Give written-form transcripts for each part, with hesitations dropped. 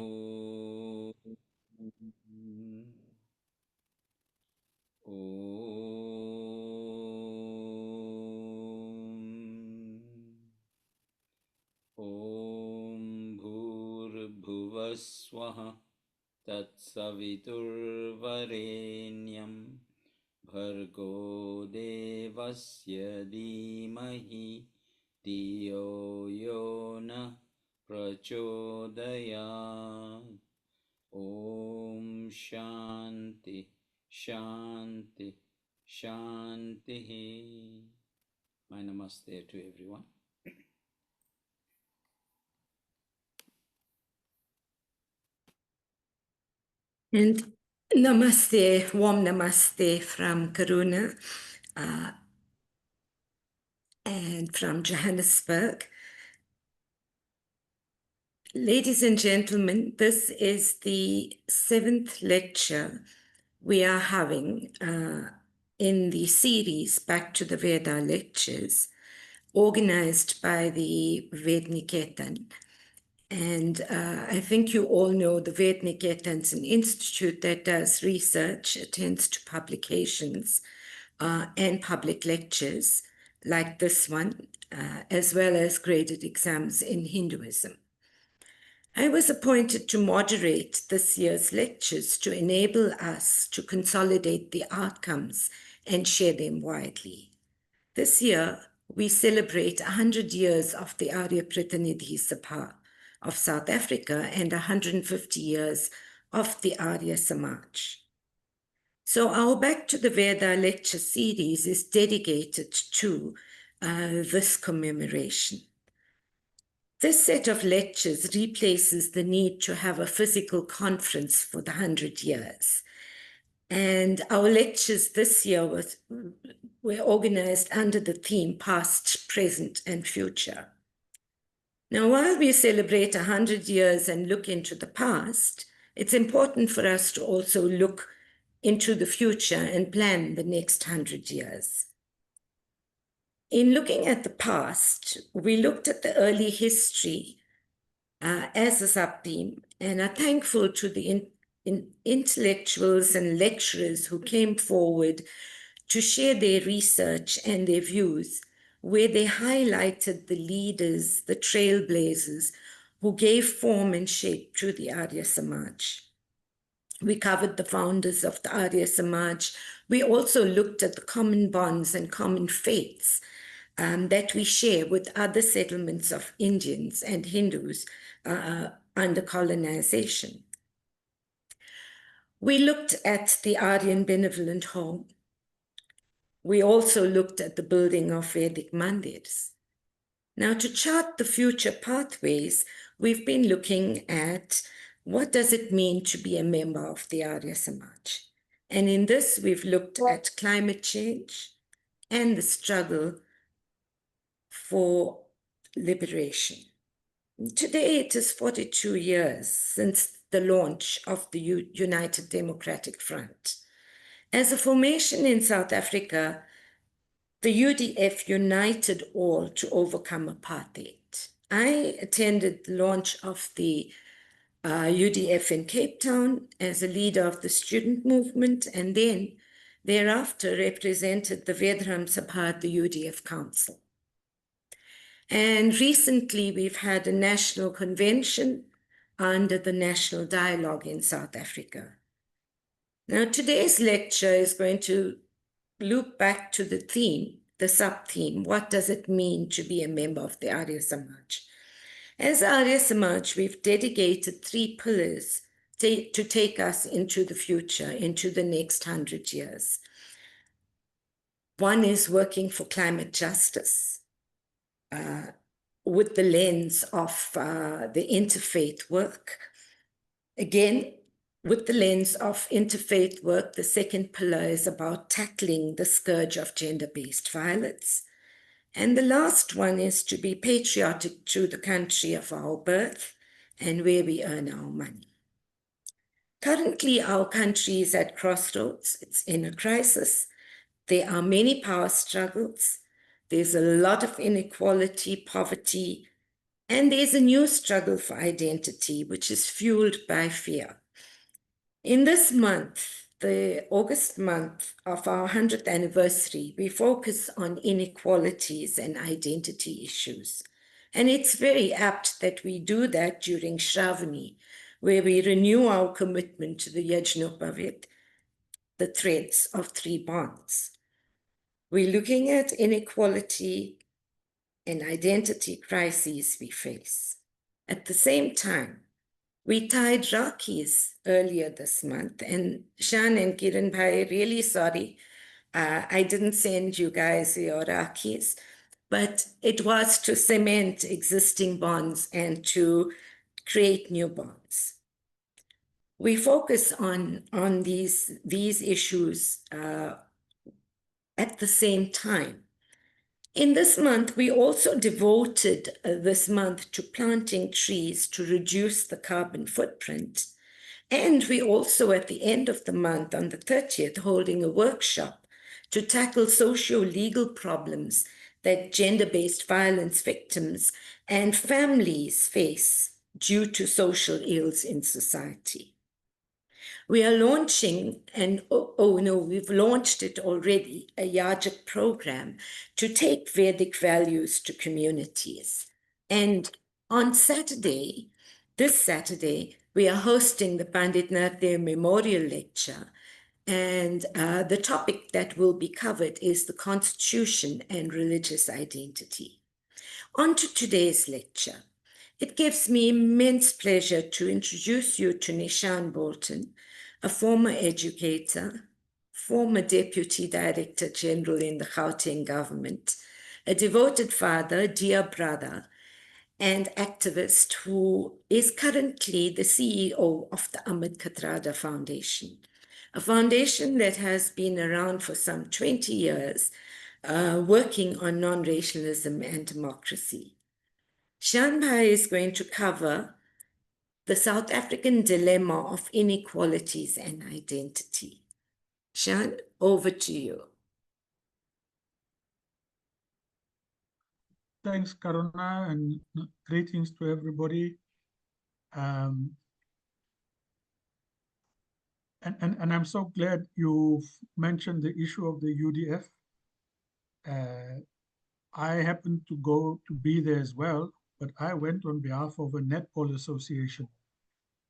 Om. Om Bhur Bhuvaswaha Tatsaviturvarenyam Bhargo Devasya Dhimahi Dhiyo Yona Prachodayat. Om Shanti Shanti Shanti. My namaste to everyone. And namaste, warm namaste from Karuna and from Johannesburg. Ladies and gentlemen, this is the 7th lecture we are having in the series Back to the Veda lectures, organized by the Vedniketan. And I think you all know the Vedniketan is an institute that does research, attends to publications, and public lectures like this one, as well as graded exams in Hinduism. I was appointed to moderate this year's lectures to enable us to consolidate the outcomes and share them widely. This year, we celebrate 100 years of the Arya Pratinidhi Sabha of South Africa and 150 years of the Arya Samaj. So our Back to the Veda lecture series is dedicated to this commemoration. This set of lectures replaces the need to have a physical conference for the 100 years. And our lectures this year were organized under the theme Past, Present, and Future. Now, while we celebrate 100 years and look into the past, it's important for us to also look into the future and plan the next 100 years. In looking at the past, we looked at the early history as a sub-theme and are thankful to the intellectuals and lecturers who came forward to share their research and their views, where they highlighted the leaders, the trailblazers, who gave form and shape to the Arya Samaj. We covered the founders of the Arya Samaj. We also looked at the common bonds and common faiths that we share with other settlements of Indians and Hindus under colonization. We looked at the Aryan Benevolent Home. We also looked at the building of Vedic mandirs. Now, to chart the future pathways, we've been looking at what does it mean to be a member of the Arya Samaj. And in this, we've looked at climate change and the struggle for liberation. Today, it is 42 years since the launch of the United Democratic Front. As a formation in South Africa, the UDF united all to overcome apartheid. I attended the launch of the UDF in Cape Town as a leader of the student movement, and then thereafter represented the Vedram Sabha at the UDF Council. And recently, we've had a national convention under the National Dialogue in South Africa. Now, today's lecture is going to loop back to the theme, the sub-theme, what does it mean to be a member of the Arya Samaj? As Arya Samaj, we've dedicated 3 pillars to take us into the future, into the next 100 years. One is working for climate justice, with the lens of the interfaith work. Again, with the lens of interfaith work, the second pillar is about tackling the scourge of gender-based violence. And the last one is to be patriotic to the country of our birth and where we earn our money. Currently, our country is at crossroads. It's in a crisis. There are many power struggles. There's a lot of inequality, poverty, And there's a new struggle for identity, which is fueled by fear. In this month, the August month of our 100th anniversary, we focus on inequalities and identity issues. And it's very apt that we do that during Shravani, where we renew our commitment to the Yajnapavid, the threads of three bonds. We're looking at inequality and identity crises we face. At the same time, we tied Rakis earlier this month, and Shan and Kiran Bhai, really sorry, I didn't send you guys your Rakis, but it was to cement existing bonds and to create new bonds. We focus on these issues at the same time. In this month, we also devoted this month to planting trees to reduce the carbon footprint. And we also, at the end of the month, on the 30th, holding a workshop to tackle socio-legal problems that gender-based violence victims and families face due to social ills in society. We are launching, and we've launched it already, a Yajak program to take Vedic values to communities. And on Saturday, this Saturday, we are hosting the Pandit Natdev Memorial Lecture. And the topic that will be covered is the Constitution and religious identity. On to today's lecture. It gives me immense pleasure to introduce you to Neeshan Bolton, a former educator, former Deputy Director General in the Gauteng government, a devoted father, dear brother, and activist who is currently the CEO of the Amit Kathrada Foundation, a foundation that has been around for some 20 years, working on non-racialism and democracy. Shanbhai is going to cover the South African dilemma of inequalities and identity. Shan, over to you. Thanks, Karuna, and greetings to everybody. And I'm so glad you've mentioned the issue of the UDF. I happened to be there as well, but I went on behalf of a netball association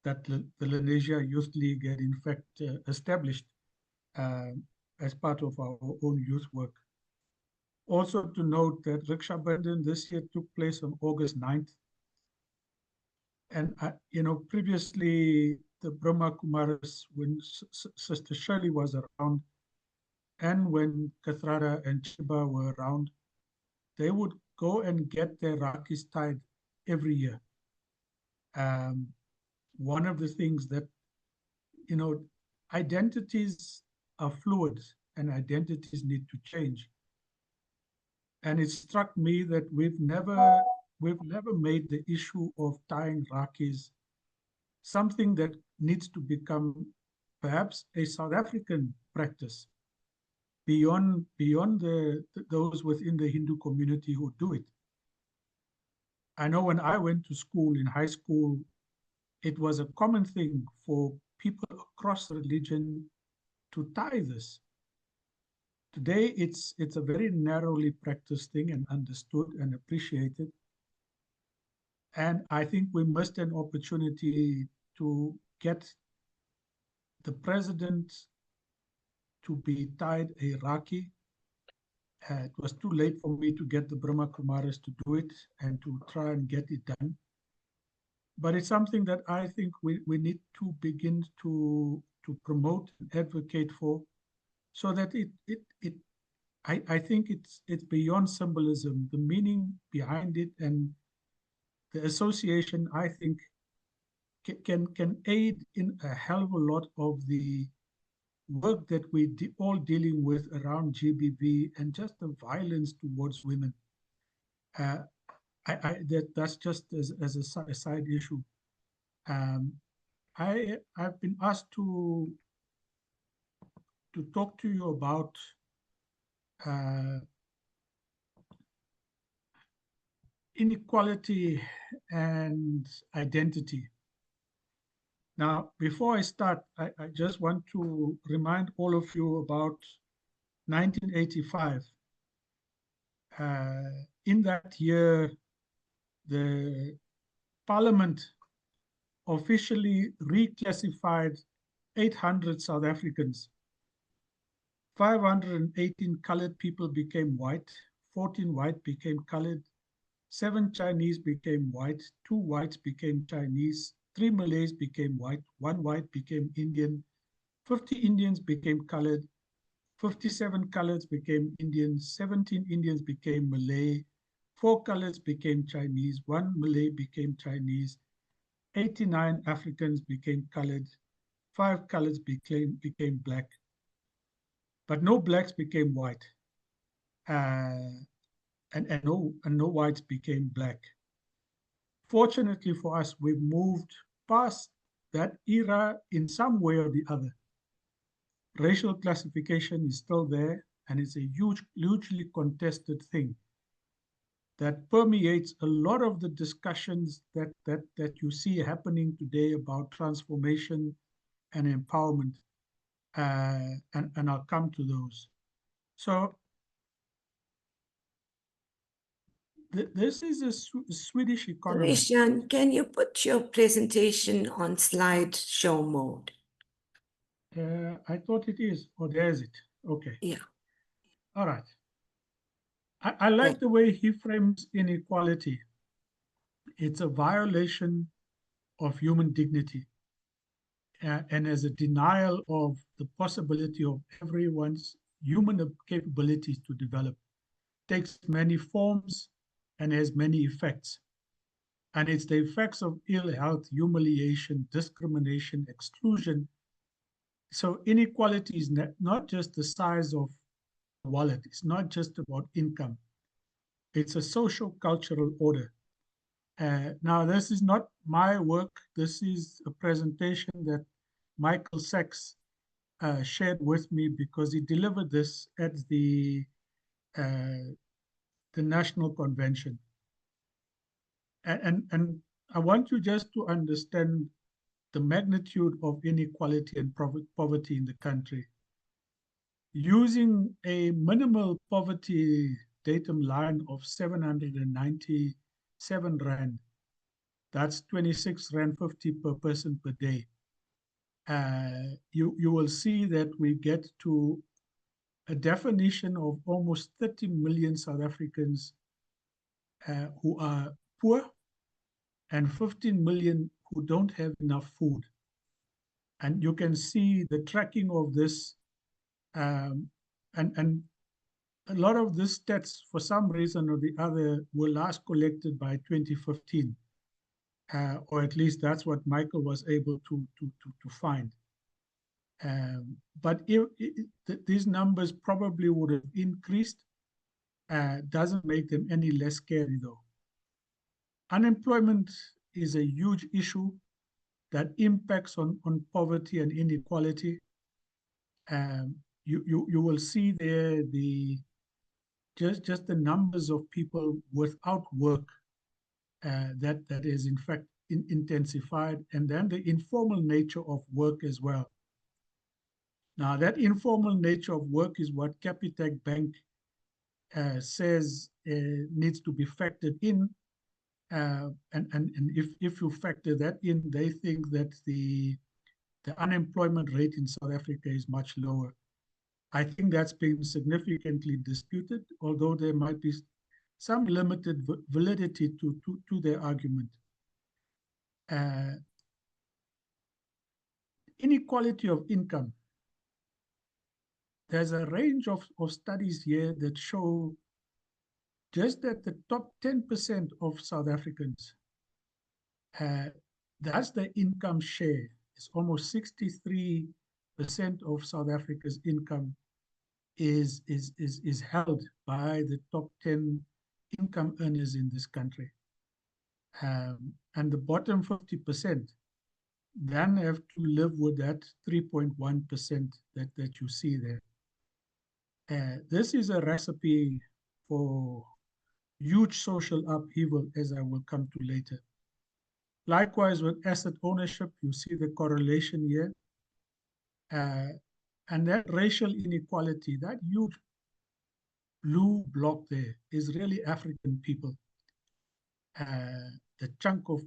that the Lenasia Youth League had in fact established as part of our own youth work. Also to note that Raksha Bandhan this year took place on August 9th. And, previously the Brahma Kumaris, when Sister Shirley was around, and when Kathrada and Chiba were around, they would go and get their Rakis tied every year. One of the things that, identities are fluid and identities need to change. And it struck me that we've never made the issue of tying Rakis something that needs to become perhaps a South African practice beyond those within the Hindu community who do it. I know when I went to school, in high school, it was a common thing for people across religion to tie this. Today, it's a very narrowly practiced thing and understood and appreciated. And I think we missed an opportunity to get the president to be tied a Raki. It was too late for me to get the Brahma Kumaris to do it and to try and get it done. But it's something that I think we need to begin to promote and advocate for, so that I think it's beyond symbolism. The meaning behind it and the association, I think, can aid in a hell of a lot of the work that we all dealing with around GBV and just the violence towards women. That's just as a side issue. I've been asked to talk to you about inequality and identity. Now, before I start, I just want to remind all of you about 1985. In that year, the Parliament officially reclassified 800 South Africans. 518 colored people became white, 14 white became colored, 7 Chinese became white, 2 whites became Chinese, 3 Malays became white, 1 white became Indian, 50 Indians became colored, 57 coloreds became Indians, 17 Indians became Malay, 4 coloreds became Chinese, 1 Malay became Chinese, 89 Africans became colored, 5 coloreds became black, but no blacks became white, and no whites became black. Fortunately for us, we've moved past that era in some way or the other. Racial classification is still there, and it's a hugely contested thing that permeates a lot of the discussions that you see happening today about transformation and empowerment, and I'll come to those. So this is a Swedish economist. Neeshan, can you put your presentation on slideshow mode? I thought it is, or there's it. Okay. Yeah. All right. I like the way he frames inequality. It's a violation of human dignity, and as a denial of the possibility of everyone's human capabilities to develop. Takes many forms and has many effects. And it's the effects of ill health, humiliation, discrimination, exclusion. So inequality is not just the size of the wallet. It's not just about income. It's a social cultural order. Now, this is not my work. This is a presentation that Michael Sachs shared with me because he delivered this at the National Convention. And I want you just to understand the magnitude of inequality and poverty in the country. Using a minimal poverty datum line of 797 Rand, that's 26 Rand 50 per person per day. You will see that we get to a definition of almost 30 million South Africans who are poor, and 15 million who don't have enough food. And you can see the tracking of this, and a lot of these stats, for some reason or the other, were last collected by 2015, or at least that's what Michael was able to find. But these numbers probably would have increased. Doesn't make them any less scary, though. Unemployment is a huge issue that impacts on poverty and inequality. You will see there just the numbers of people without work that is in fact intensified, and then the informal nature of work as well. Now, that informal nature of work is what Capitec Bank says needs to be factored in. And if you factor that in, they think that the unemployment rate in South Africa is much lower. I think that's been significantly disputed, although there might be some limited validity to their argument. Inequality of income. There's a range of studies here that show just that the top 10% of South Africans, that's the income share. It's almost 63% of South Africa's income is held by the top 10 income earners in this country. And the bottom 50% then have to live with that 3.1% that you see there. This is a recipe for huge social upheaval, as I will come to later. Likewise, with asset ownership, you see the correlation here. And that racial inequality, that huge blue block there is really African people. The chunk of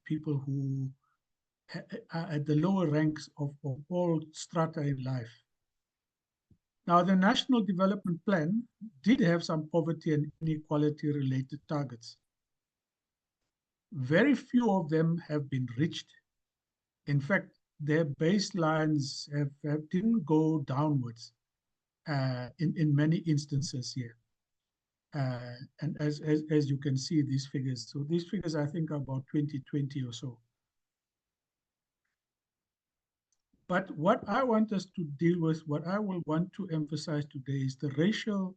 people who are at the lower ranks of all strata in life. Now, the National Development Plan did have some poverty and inequality related targets. Very few of them have been reached. In fact, their baselines didn't go downwards in many instances here. And as you can see, these figures. So these figures, I think, are about 2020 or so. But what I want us to deal with, what I will want to emphasize today is the racial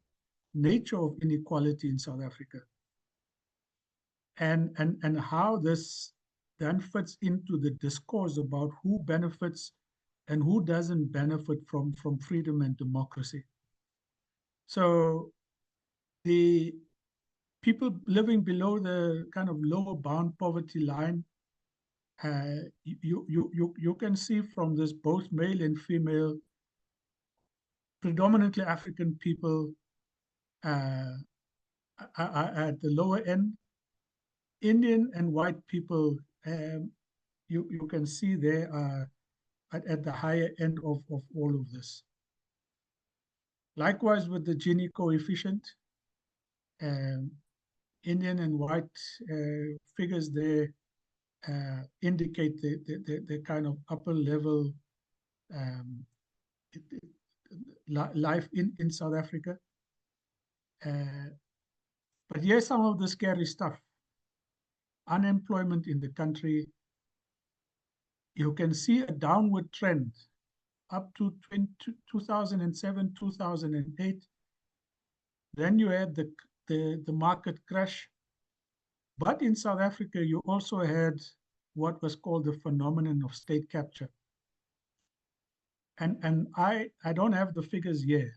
nature of inequality in South Africa and how this then fits into the discourse about who benefits and who doesn't benefit from freedom and democracy. So the people living below the kind of lower bound poverty line, you can see from this both male and female, predominantly African people are at the lower end. Indian and white people, you can see they are at the higher end of all of this. Likewise with the Gini coefficient, Indian and white figures there indicate the kind of upper level life in South Africa. But here's some of the scary stuff. Unemployment in the country, you can see a downward trend up to 2007, 2008. Then you had the market crash. But in South Africa, you also had what was called the phenomenon of state capture. And I don't have the figures here,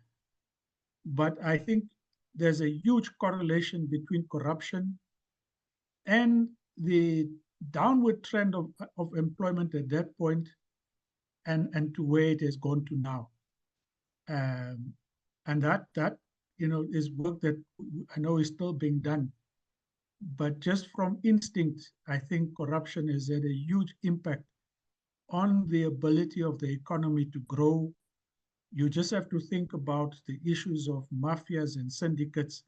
but I think there's a huge correlation between corruption and the downward trend of employment at that point and to where it has gone to now. And that is work that I know is still being done. But just from instinct, I think corruption has had a huge impact on the ability of the economy to grow. You just have to think about the issues of mafias and syndicates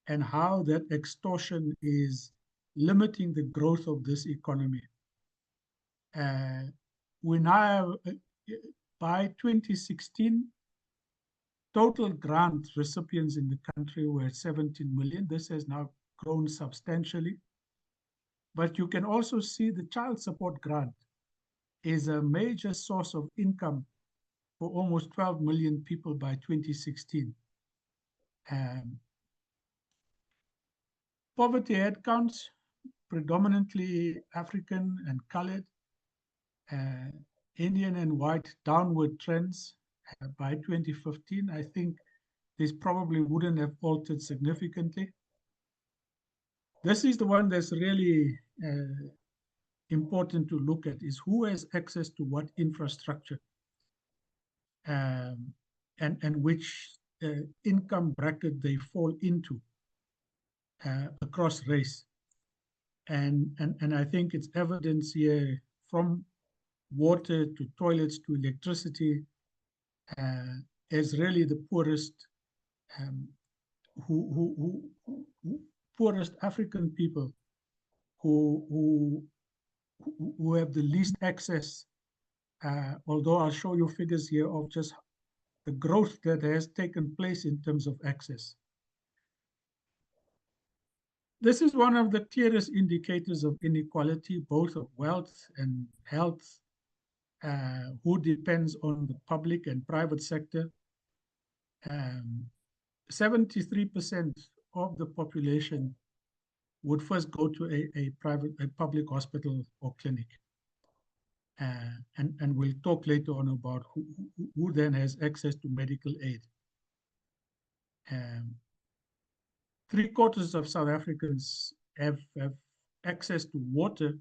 and how that extortion is limiting the growth of this economy. We now have, by 2016, total grant recipients in the country were 17 million. This has now grown substantially. But you can also see the child support grant is a major source of income for almost 12 million people by 2016. Poverty headcounts, predominantly African and colored, Indian and white downward trends. By 2015, I think this probably wouldn't have altered significantly. This is the one that's really important to look at, is who has access to what infrastructure and which income bracket they fall into across race. And I think it's evidence here from water to toilets to electricity as really the poorest poorest African people who have the least access, although I'll show you figures here of just the growth that has taken place in terms of access. This is one of the clearest indicators of inequality, both of wealth and health, who depends on the public and private sector. 73% of the population would first go to a public hospital or clinic. And we'll talk later on about who then has access to medical aid. 3/4 of South Africans have access to water,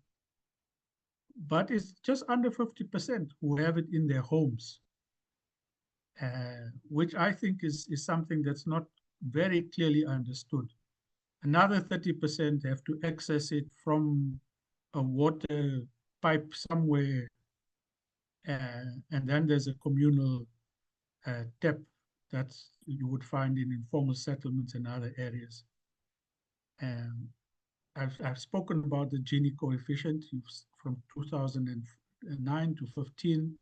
but it's just under 50% who have it in their homes, which I think is something that's not very clearly understood. Another 30% have to access it from a water pipe somewhere, and then there's a communal tap that you would find in informal settlements and other areas. I've spoken about the Gini coefficient from 2009 to 15.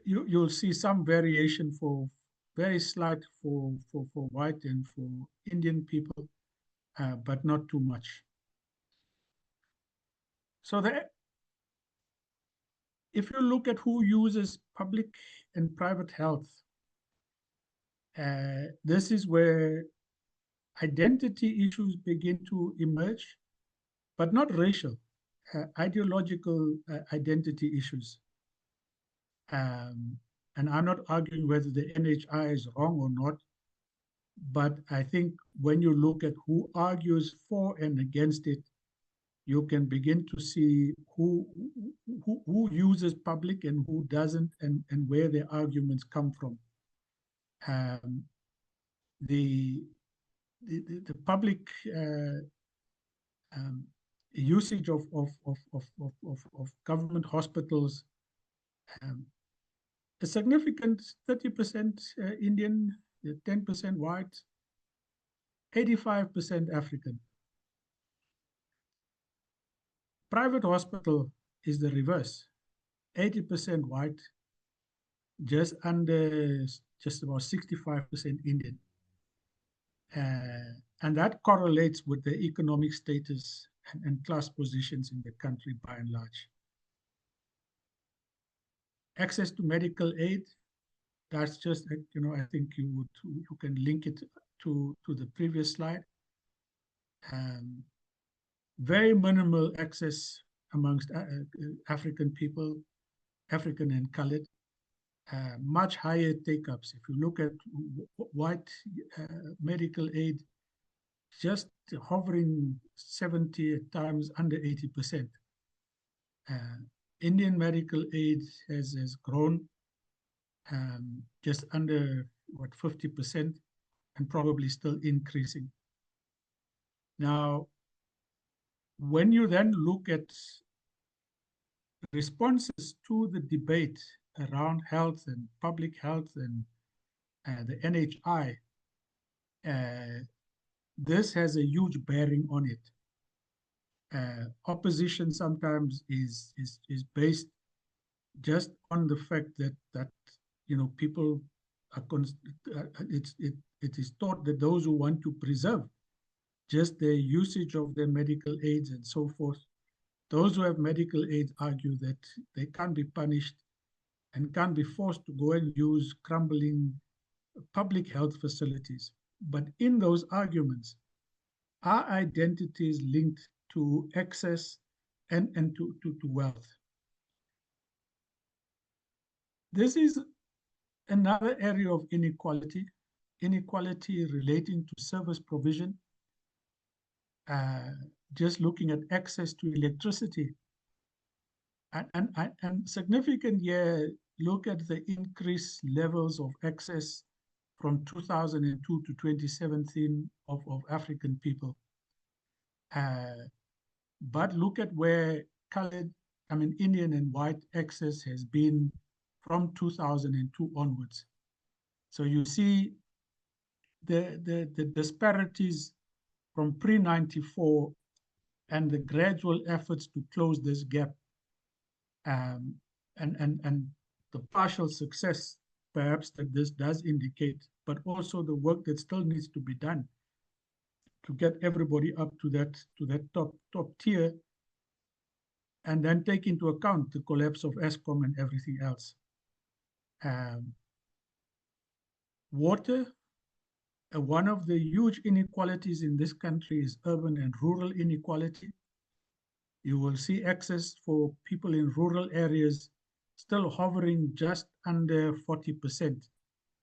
You'll see some variation for very slight for white and for Indian people, but not too much. So if you look at who uses public and private health, this is where identity issues begin to emerge, but not racial, ideological identity issues. And I'm not arguing whether the NHI is wrong or not, but I think when you look at who argues for and against it, you can begin to see who uses public and who doesn't, and where their arguments come from. The public usage of government hospitals, a significant 30% Indian, 10% white, 85% African. Private hospital is the reverse, 80% white, just about 65% Indian. And that correlates with the economic status and class positions in the country by and large. Access to medical aid, that's just, I think you can link it to the previous slide. Very minimal access amongst African people, African and colored. Much higher take-ups. If you look at white medical aid, just hovering 70 at times under 80%. Indian medical aid has grown just under 50%, and probably still increasing. Now, when you then look at responses to the debate around health and public health and the NHI, this has a huge bearing on it. Opposition sometimes is based just on the fact that people are it is thought that those who want to preserve just their usage of their medical aids and so forth, those who have medical aids argue that they can't be punished and can't be forced to go and use crumbling public health facilities. But in those arguments, our identity is linked to access and to wealth. This is another area of inequality relating to service provision. Just looking at access to electricity. And significant here, look at the increased levels of access from 2002 to 2017 of African people. But look at where colored, Indian and white access has been from 2002 onwards. So you see the disparities from pre-94 and the gradual efforts to close this gap, and the partial success perhaps that this does indicate, but also the work that still needs to be done to get everybody up to that top tier, and then take into account the collapse of Eskom and everything else. Water, one of the huge inequalities in this country is urban and rural inequality. You will see access for people in rural areas still hovering just under 40%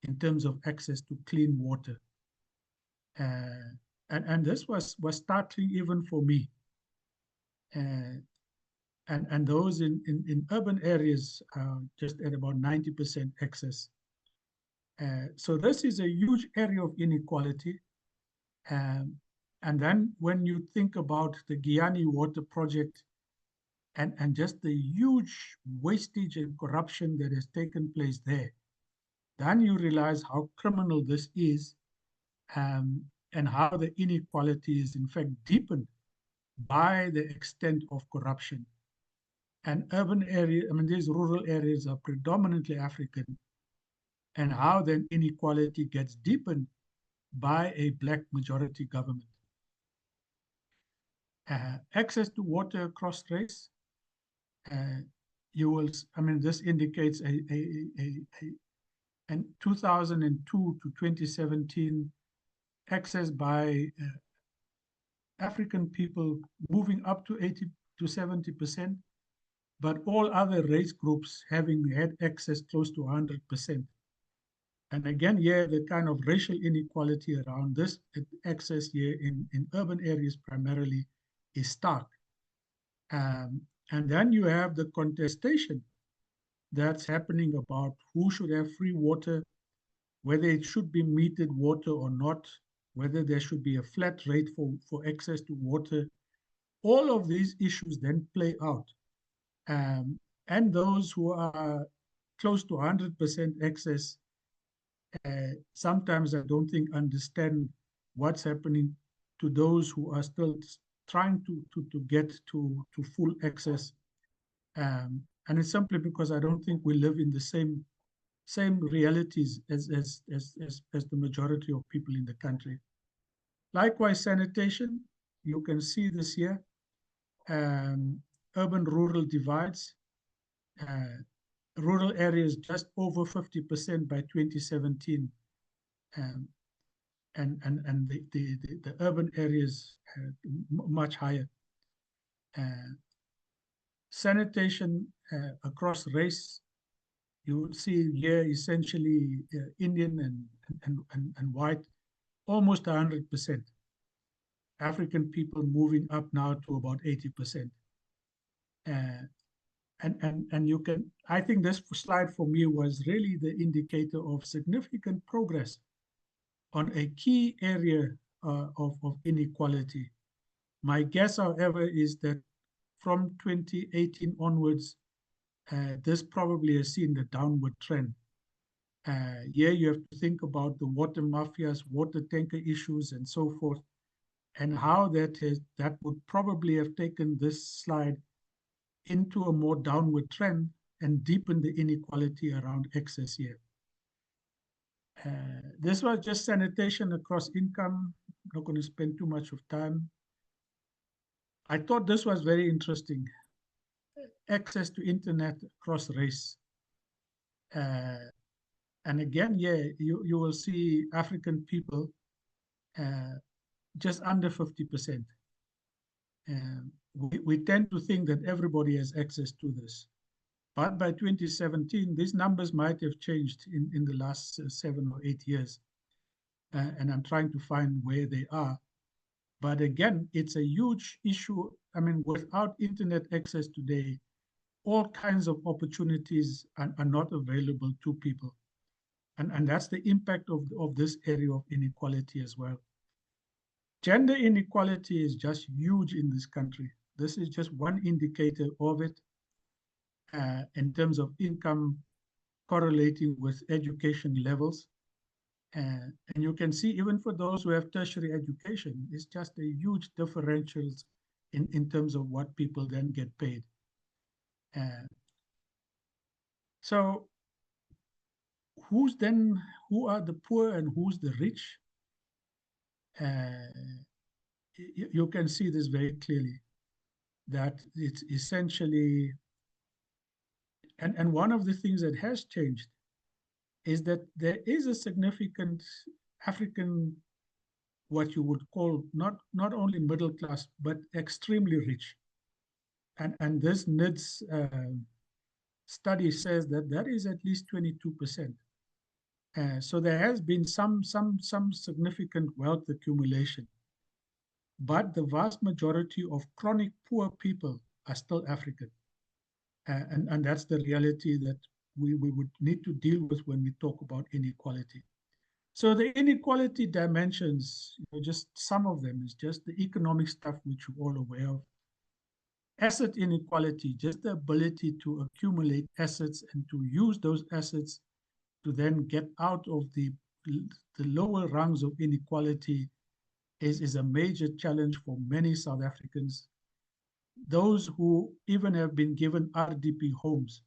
in terms of access to clean water. And this was startling even for me. And those in urban areas just at about 90% excess. So this is a huge area of inequality. And then when you think about the Guyana water project and just the huge wastage and corruption that has taken place there, then you realize how criminal this is, and how the inequality is in fact deepened by the extent of corruption. And urban areas, I mean, these rural areas are predominantly African, and how then inequality gets deepened by a black majority government. Access to water across race, you will, I mean, this indicates and 2002 to 2017 access by African people moving up to 80 to 70%, but all other race groups having had access close to 100%. And again, here, the kind of racial inequality around this access here in urban areas primarily is stark. And then you have the contestation that's happening about who should have free water, whether it should be metered water or not, whether there should be a flat rate for access to water. All of these issues then play out. And those who are close to 100% access, sometimes I don't think understand what's happening to those who are still trying to get to full access. And it's simply because I don't think we live in the same realities as the majority of people in the country. Likewise, sanitation, you can see this here, urban-rural divides, rural areas just over 50% by 2017, and the urban areas much higher. Sanitation across race, you will see here essentially Indian and white, almost 100%. African people moving up now to about 80%. And you can, I think this slide for me was really the indicator of significant progress on a key area of inequality. My guess, however, is that from 2018 onwards, this probably has seen the downward trend. Here you have to think about the water mafias, water tanker issues, and so forth, and how that would probably have taken this slide into a more downward trend and deepen the inequality around access here. This was just sanitation across income. I'm not going to spend too much of time. I thought this was very interesting. Access to internet across race. And again, yeah, you will see African people just under 50%. We tend to think that everybody has access to this. But by 2017, these numbers might have changed in the last 7 or 8 years. And I'm trying to find where they are. But again, it's a huge issue. I mean, without internet access today, all kinds of opportunities are not available to people. And that's the impact of this area of inequality as well. Gender inequality is just huge in this country. This is just one indicator of it in terms of income correlating with education levels. And you can see even for those who have tertiary education, it's just a huge differentials in terms of what people then get paid. So who are the poor and who's the rich? You can see this very clearly, that it's essentially, and one of the things that has changed is that there is a significant African, what you would call not only middle class, but extremely rich. And this NIDS study says that is at least 22%. So there has been some significant wealth accumulation, but the vast majority of chronic poor people are still African. And that's the reality that we would need to deal with when we talk about inequality. So the inequality dimensions, just some of them is just the economic stuff which you're all aware of. Asset inequality, just the ability to accumulate assets and to use those assets to then get out of the lower rungs of inequality is a major challenge for many South Africans. Those who even have been given RDP homes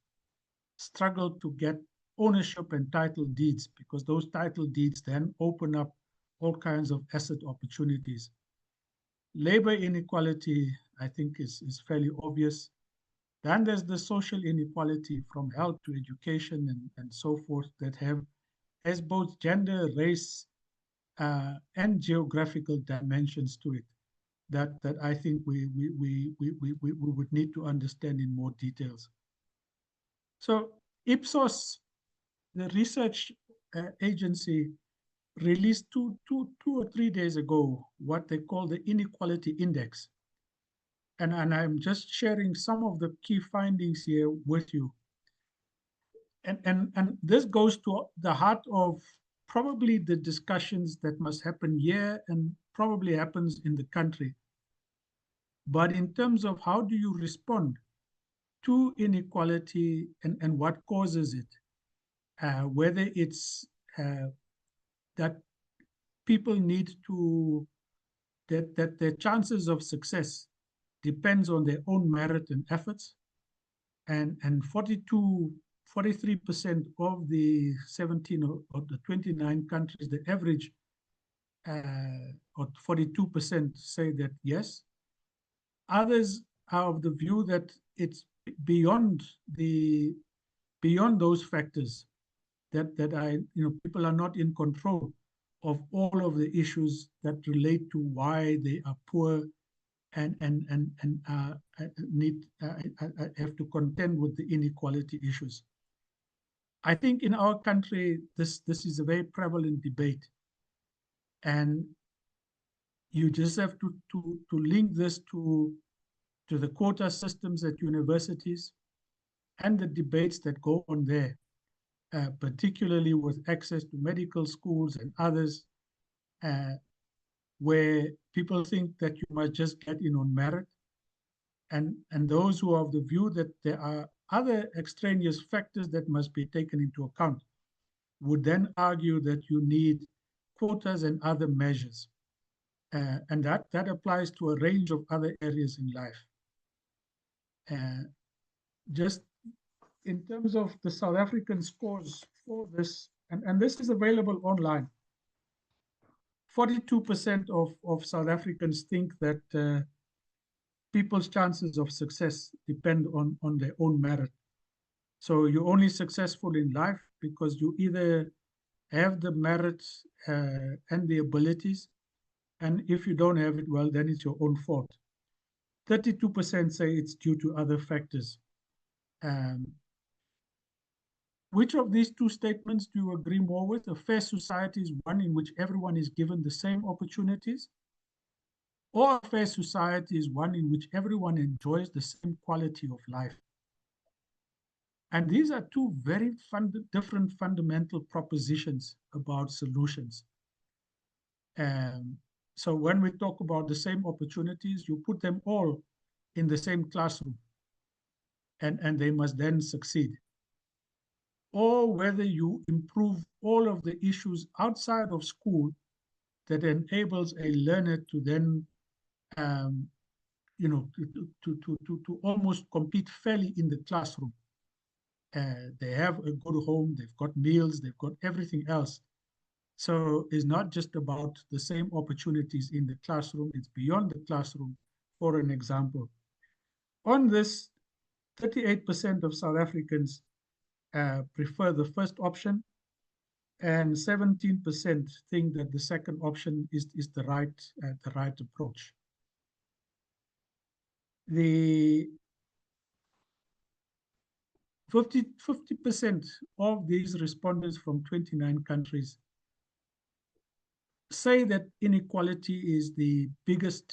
struggle to get ownership and title deeds, because those title deeds then open up all kinds of asset opportunities. Labor inequality, I think, is fairly obvious. Then there's the social inequality from health to education and so forth that has both gender, race, and geographical dimensions to it that I think we would need to understand in more details. So Ipsos, the research agency, released two or 3 days ago what they call the Inequality Index. And I'm just sharing some of the key findings here with you. And this goes to the heart of probably the discussions that must happen here and probably happens in the country. But in terms of how do you respond to inequality and what causes it, whether it's that people need to, that their chances of success depends on their own merit and efforts, and 43% of the 17 or the 29 countries, the average, or 42% say that yes. Others are of the view that it's beyond those factors, that people are not in control of all of the issues that relate to why they are poor and have to contend with the inequality issues. I think in our country, this is a very prevalent debate, and you just have to link this to the quota systems at universities and the debates that go on there, particularly with access to medical schools and others, where people think that you must just get in on merit. And those who are of the view that there are other extraneous factors that must be taken into account would then argue that you need quotas and other measures. And that applies to a range of other areas in life. Just in terms of the South African scores for this, and this is available online, 42% of South Africans think that people's chances of success depend on their own merit. So you're only successful in life because you either have the merits and the abilities, and if you don't have it, well, then it's your own fault. 32% say it's due to other factors. Which of these two statements do you agree more with? A fair society is one in which everyone is given the same opportunities, or a fair society is one in which everyone enjoys the same quality of life? And these are two very different fundamental propositions about solutions. So when we talk about the same opportunities, you put them all in the same classroom, and they must then succeed. Or whether you improve all of the issues outside of school that enables a learner to then, to almost compete fairly in the classroom. They have a good home, they've got meals, they've got everything else. So it's not just about the same opportunities in the classroom, it's beyond the classroom. For an example, on this, 38% of South Africans prefer the first option, and 17% think that the second option is the right approach. 50% of these respondents from 29 countries say that inequality is the biggest,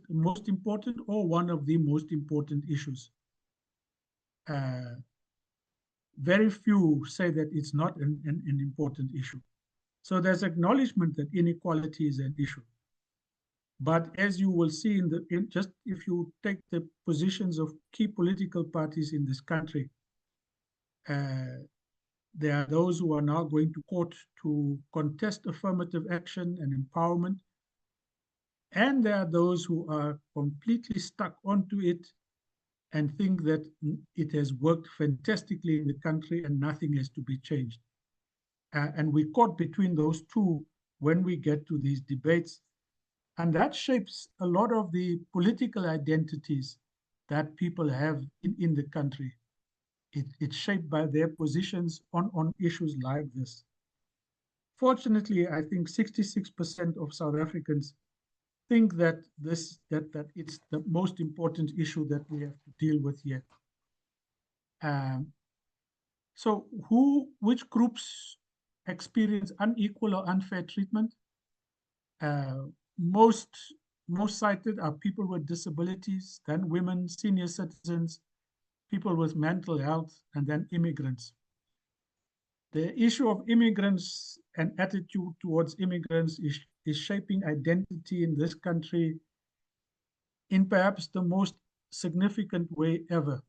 most important, or one of the most important issues. Very few say that it's not an important issue. So there's acknowledgement that inequality is an issue. But as you will see just if you take the positions of key political parties in this country, there are those who are now going to court to contest affirmative action and empowerment. And there are those who are completely stuck onto it and think that it has worked fantastically in the country and nothing has to be changed. And we caught between those two when we get to these debates. And that shapes a lot of the political identities that people have in the country. It's shaped by their positions on issues like this. Fortunately, I think 66% of South Africans think that it's the most important issue that we have to deal with here. So which groups experience unequal or unfair treatment? Most cited are people with disabilities, then women, senior citizens, people with mental health, and then immigrants. The issue of immigrants and attitude towards immigrants is shaping identity in this country in perhaps the most significant way ever.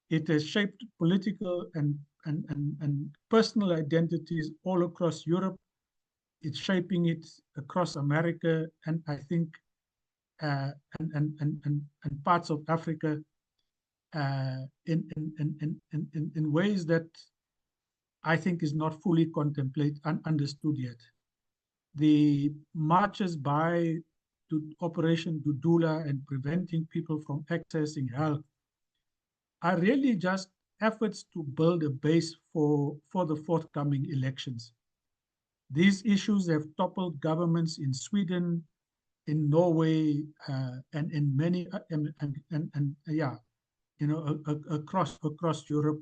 It has shaped political and personal identities all across Europe. It's shaping it across America, and I think and parts of Africa in ways that I think is not fully contemplated and understood yet. The marches by Operation Dudula and preventing people from accessing health are really just efforts to build a base for the forthcoming elections. These issues have toppled governments in Sweden, in Norway, and in many, across Europe.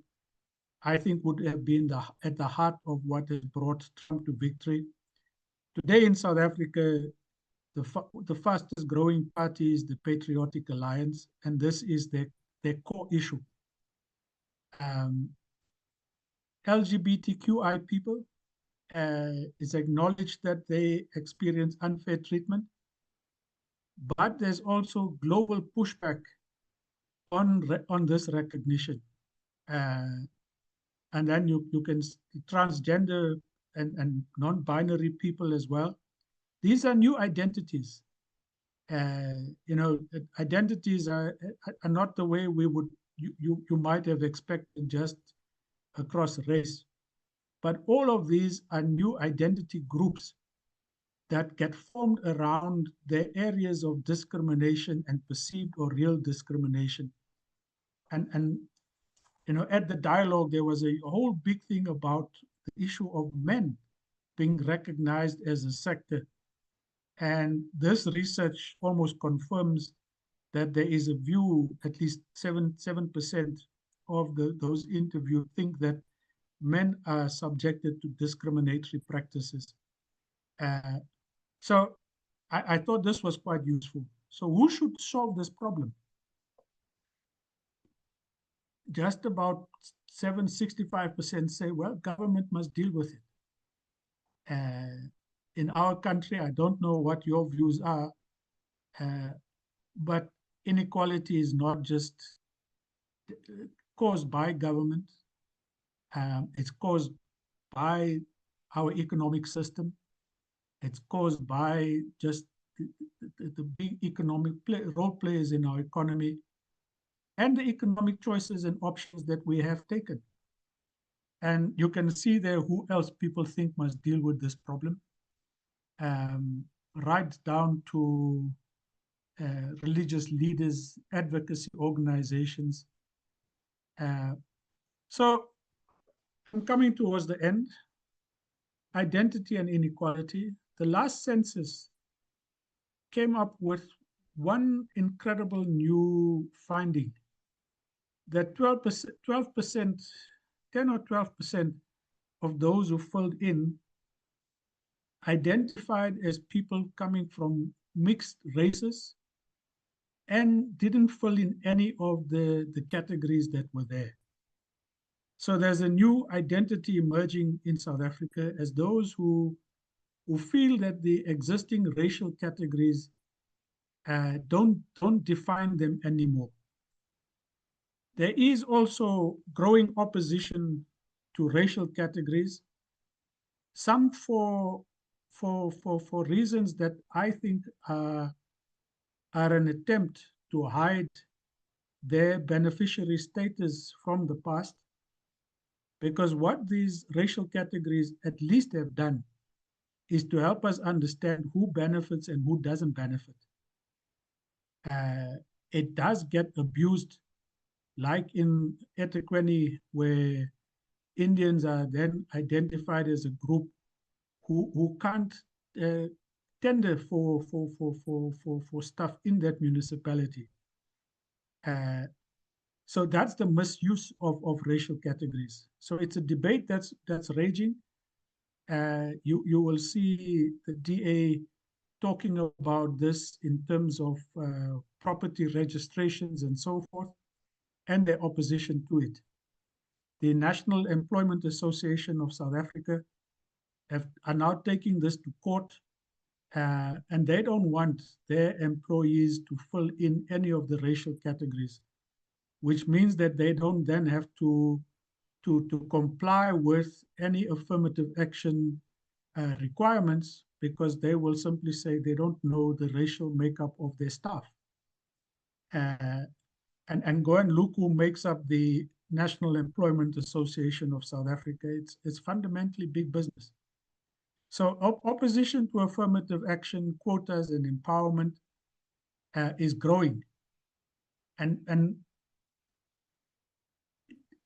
I think would have been at the heart of what has brought Trump to victory. Today in South Africa, the fastest growing party is the Patriotic Alliance, and this is their core issue. LGBTQI people, it's acknowledged that they experience unfair treatment, but there's also global pushback on this recognition. And then you can transgender and non-binary people as well. These are new identities. Identities are not the way you might have expected just across race. But all of these are new identity groups that get formed around the areas of discrimination and perceived or real discrimination. And at the dialogue, there was a whole big thing about the issue of men being recognized as a sector. And this research almost confirms that there is a view, at least 7% of those interviewed think that men are subjected to discriminatory practices. So I thought this was quite useful. So who should solve this problem? Just about 65% say, well, government must deal with it. In our country, I don't know what your views are, but inequality is not just caused by government. It's caused by our economic system. It's caused by just the big economic role players in our economy and the economic choices and options that we have taken. And you can see there who else people think must deal with this problem, right down to religious leaders, advocacy organizations. So I'm coming towards the end. Identity and inequality. The last census came up with one incredible new finding. that 12%, 10 or 12% of those who filled in identified as people coming from mixed races and didn't fill in any of the categories that were there. So there's a new identity emerging in South Africa as those who feel that the existing racial categories don't define them anymore. There is also growing opposition to racial categories, some for reasons that I think are an attempt to hide their beneficiary status from the past, because what these racial categories at least have done is to help us understand who benefits and who doesn't benefit. It does get abused, like in eThekwini, where Indians are then identified as a group who can't tender for stuff in that municipality. So that's the misuse of racial categories. So it's a debate that's raging. You will see the DA talking about this in terms of property registrations and so forth, and their opposition to it. The National Employment Association of South Africa are now taking this to court, and they don't want their employees to fill in any of the racial categories, which means that they don't then have to comply with any affirmative action requirements, because they will simply say they don't know the racial makeup of their staff. And go and look who makes up the National Employment Association of South Africa. It's fundamentally big business. So opposition to affirmative action, quotas, and empowerment is growing. And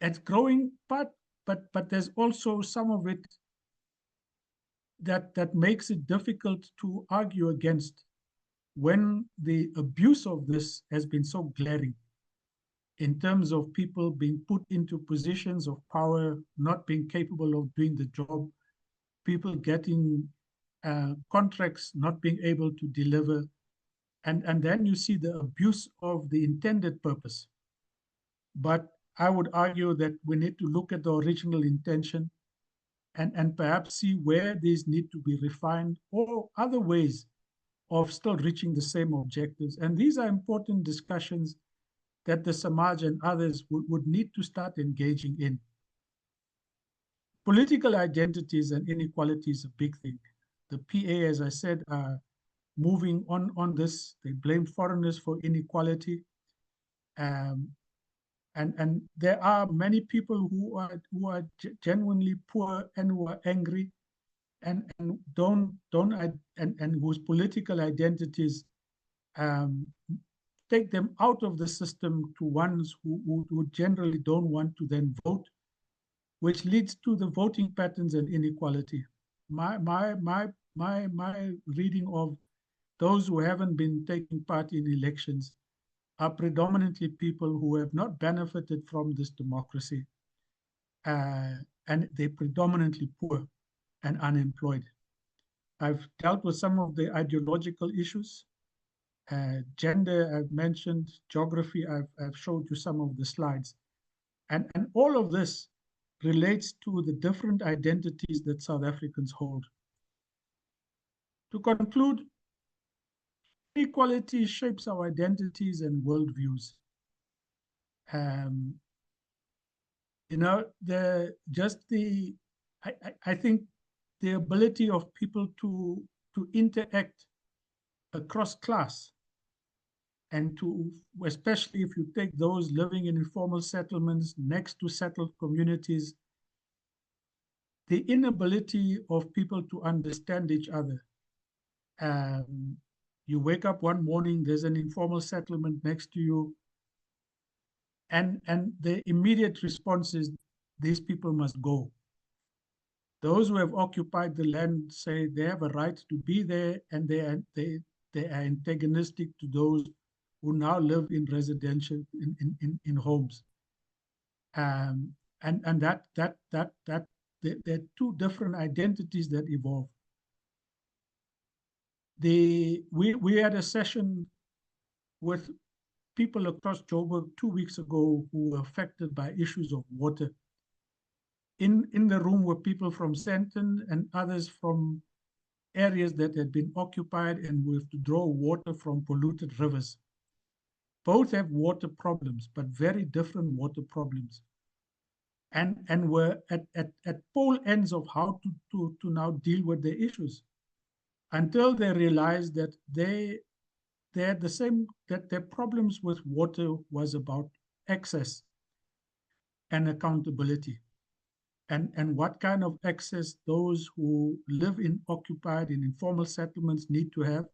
it's growing, but there's also some of it that makes it difficult to argue against when the abuse of this has been so glaring, in terms of people being put into positions of power, not being capable of doing the job, people getting contracts, not being able to deliver, and then you see the abuse of the intended purpose. But I would argue that we need to look at the original intention and perhaps see where these need to be refined, or other ways of still reaching the same objectives. And these are important discussions that the Samaj and others would need to start engaging in. Political identities and inequality is a big thing. The PA, as I said, are moving on this. They blame foreigners for inequality. And there are many people who are genuinely poor and who are angry, and whose political identities take them out of the system to ones who generally don't want to then vote, which leads to the voting patterns and inequality. My reading of those who haven't been taking part in elections are predominantly people who have not benefited from this democracy, and they're predominantly poor and unemployed. I've dealt with some of the ideological issues. Gender, I've mentioned. Geography, I've showed you some of the slides. And all of this relates to the different identities that South Africans hold. To conclude, inequality shapes our identities and worldviews. I think the ability of people to interact across class, and especially if you take those living in informal settlements next to settled communities, the inability of people to understand each other. You wake up one morning, there's an informal settlement next to you, and the immediate response is, these people must go. Those who have occupied the land say they have a right to be there, and they are antagonistic to those who now live in residential, in homes. And there are two different identities that evolve. We had a session with people across Joburg 2 weeks ago who were affected by issues of water. In the room were people from Sandton and others from areas that had been occupied and we have to draw water from polluted rivers. Both have water problems, but very different water problems. And were at pole ends of how to now deal with the issues, until they realized that they had the same, that their problems with water was about access and accountability. And what kind of access those who live in occupied and informal settlements need to have,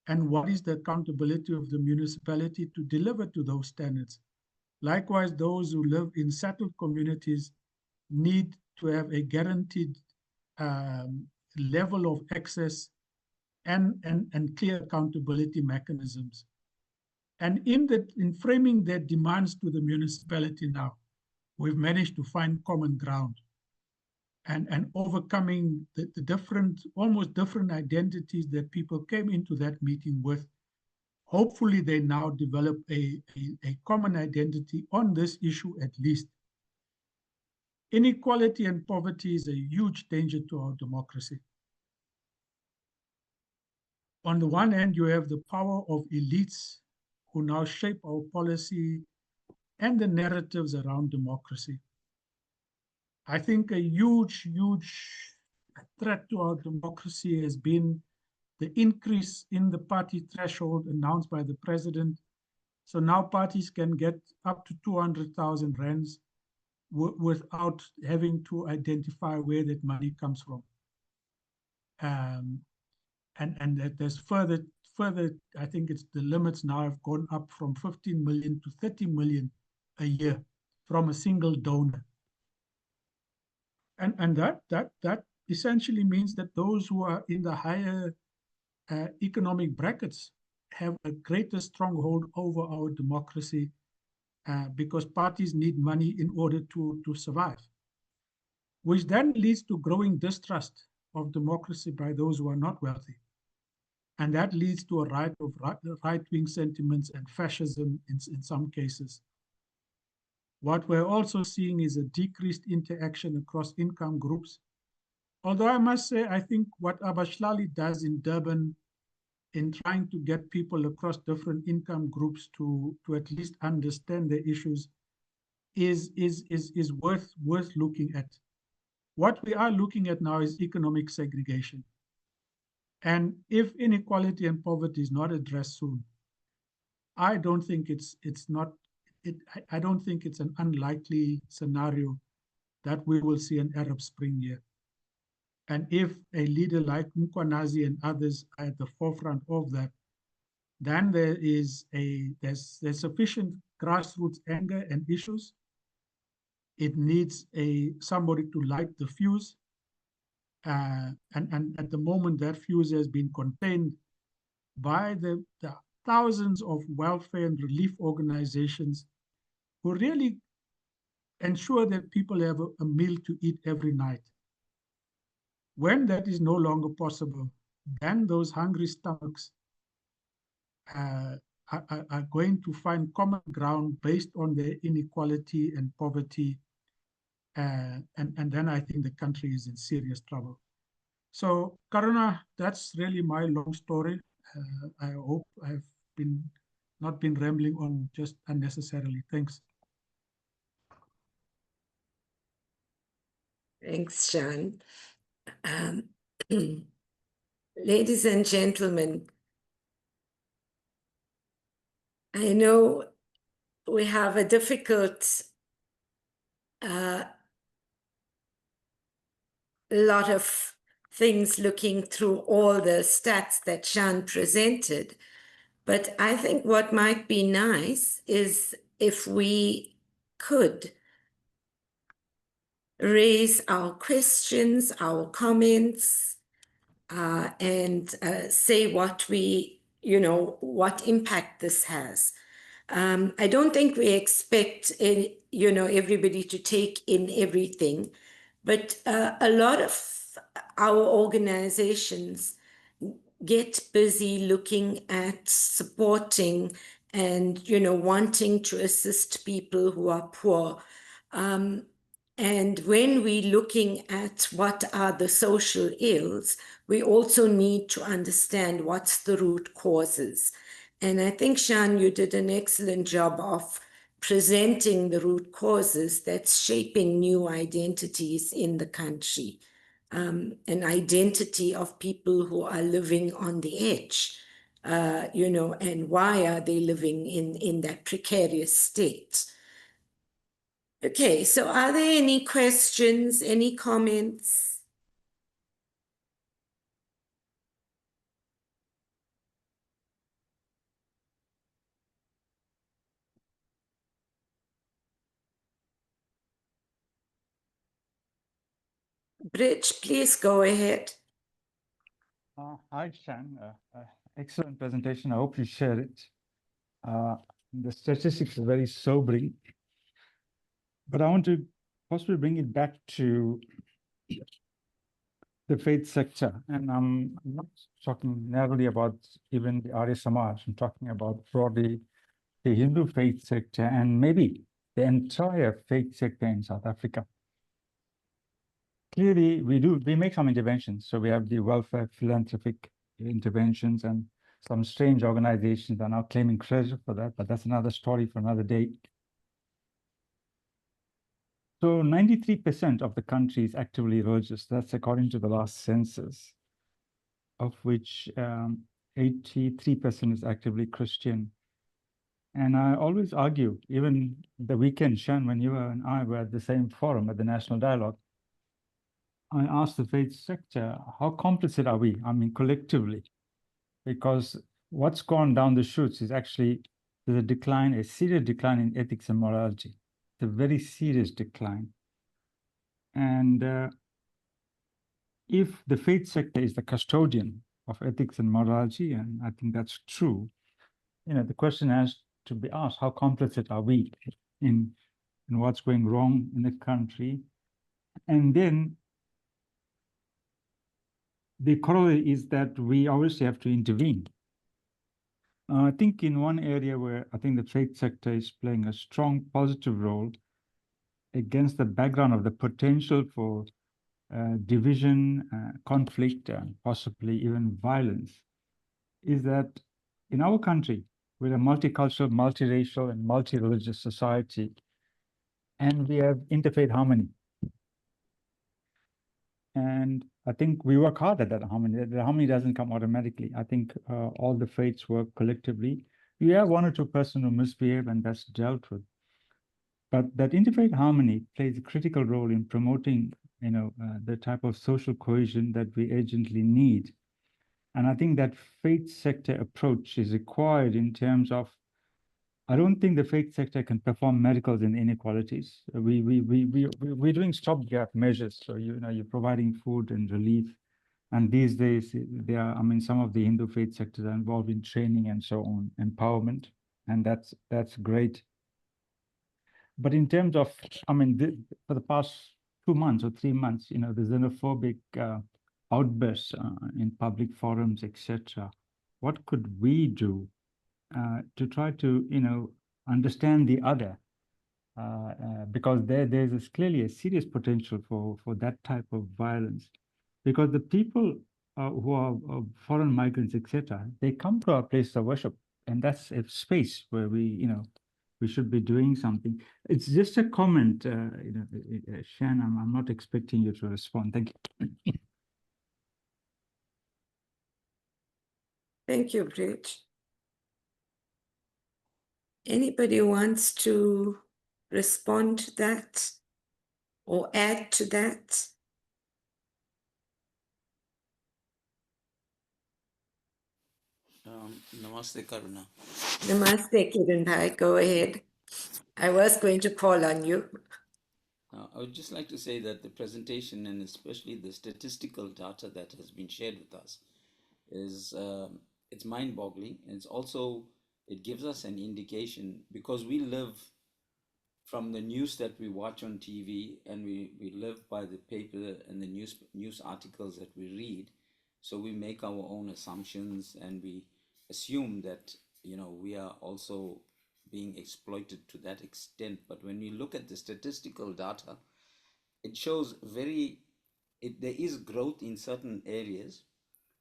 and what is the accountability of the municipality to deliver to those standards. Likewise, those who live in settled communities need to have a guaranteed level of access and clear accountability mechanisms. And in framing their demands to the municipality now, we've managed to find common ground and overcoming the different, almost different identities that people came into that meeting with. Hopefully they now develop a common identity on this issue at least. Inequality and poverty is a huge danger to our democracy. On the one hand, you have the power of elites who now shape our policy and the narratives around democracy. I think a huge threat to our democracy has been the increase in the party threshold announced by the president. So now parties can get up to 200,000 rands without having to identify where that money comes from. And that there's further, I think it's the limits now have gone up from 15 million to 30 million a year from a single donor. And that essentially means that those who are in the higher economic brackets have a greater stronghold over our democracy because parties need money in order to survive, which then leads to growing distrust of democracy by those who are not wealthy. And that leads to a rise of right-wing sentiments and fascism in some cases. What we're also seeing is a decreased interaction across income groups. Although I must say, I think what Abashlali does in Durban in trying to get people across different income groups to at least understand the issues is worth looking at. What we are looking at now is economic segregation. And if inequality and poverty is not addressed soon, I don't think I don't think it's an unlikely scenario that we will see an Arab Spring here. And if a leader like Mkwanazi and others are at the forefront of that, then there's sufficient grassroots anger and issues. It needs somebody to light the fuse. And at the moment, that fuse has been contained by the thousands of welfare and relief organizations who really ensure that people have a meal to eat every night. When that is no longer possible, then those hungry stomachs are going to find common ground based on their inequality and poverty. And then I think the country is in serious trouble. So, Karuna, that's really my long story. I hope I've not been rambling on just unnecessarily. Thanks. Thanks, John. Ladies and gentlemen, I know we have a difficult lot of things looking through all the stats that Jean presented, but I think what might be nice is if we could raise our questions, our comments, and say what what impact this has. I don't think we expect, everybody to take in everything, but a lot of our organizations get busy looking at supporting and, wanting to assist people who are poor. And when we're looking at what are the social ills, we also need to understand what's the root causes. And I think, Shan, you did an excellent job of presenting the root causes that's shaping new identities in the country, an identity of people who are living on the edge, and why are they living in that precarious state? Okay, so are there any questions, any comments? Bridge, please go ahead. Hi, Shan. Excellent presentation. I hope you share it. The statistics are very sobering, but I want to possibly bring it back to the faith sector. And I'm not talking narrowly about even the Arya Samaj. I'm talking about broadly the Hindu faith sector and maybe the entire faith sector in South Africa. Clearly, we make some interventions. So we have the welfare philanthropic interventions, and some strange organizations are now claiming credit for that, but that's another story for another day. So 93% of the country is actively religious. That's according to the last census, of which 83% is actively Christian. And I always argue, even the weekend, Shan, when you and I were at the same forum at the National Dialogue, I asked the faith sector, how complicit are we? I mean, collectively, because what's gone down the chutes is actually there's a decline, a serious decline in ethics and morality. It's a very serious decline. And if the faith sector is the custodian of ethics and morality, and I think that's true, the question has to be asked, how complicit are we in what's going wrong in the country? And then the corollary is that we obviously have to intervene. I think in one area where I think the faith sector is playing a strong positive role against the background of the potential for division, conflict, and possibly even violence, is that in our country, we're a multicultural, multiracial, and multi-religious society, and we have interfaith harmony. And I think we work hard at that harmony. The harmony doesn't come automatically. I think all the faiths work collectively. You have one or two persons who misbehave, and that's dealt with. But that interfaith harmony plays a critical role in promoting, the type of social cohesion that we urgently need. And I think that faith sector approach is required in terms of, I don't think the faith sector can perform miracles in inequalities. We're doing stopgap measures. So, you're providing food and relief. And these days, some of the Hindu faith sectors are involved in training and so on, empowerment. And that's great. But in terms of, for the past 2 months or 3 months, the xenophobic outbursts in public forums, etc. What could we do to try to, understand the other? Because there's clearly a serious potential for that type of violence. Because the people who are foreign migrants, etc., they come to our place of worship, and that's a space where we should be doing something. It's just a comment, Shan. I'm not expecting you to respond. Thank you. Thank you, Bridge. Anybody wants to respond to that or add to that? Namaste, Karuna. Namaste, Kiran. Go ahead. I was going to call on you. I would just like to say that the presentation, and especially the statistical data that has been shared with us, is it's mind-boggling. And it's also it gives us an indication, because we live from the news that we watch on TV, and we live by the paper and the news articles that we read. So we make our own assumptions, and we assume that, you know, we are also being exploited to that extent. But when we look at the statistical data, it shows there is growth in certain areas,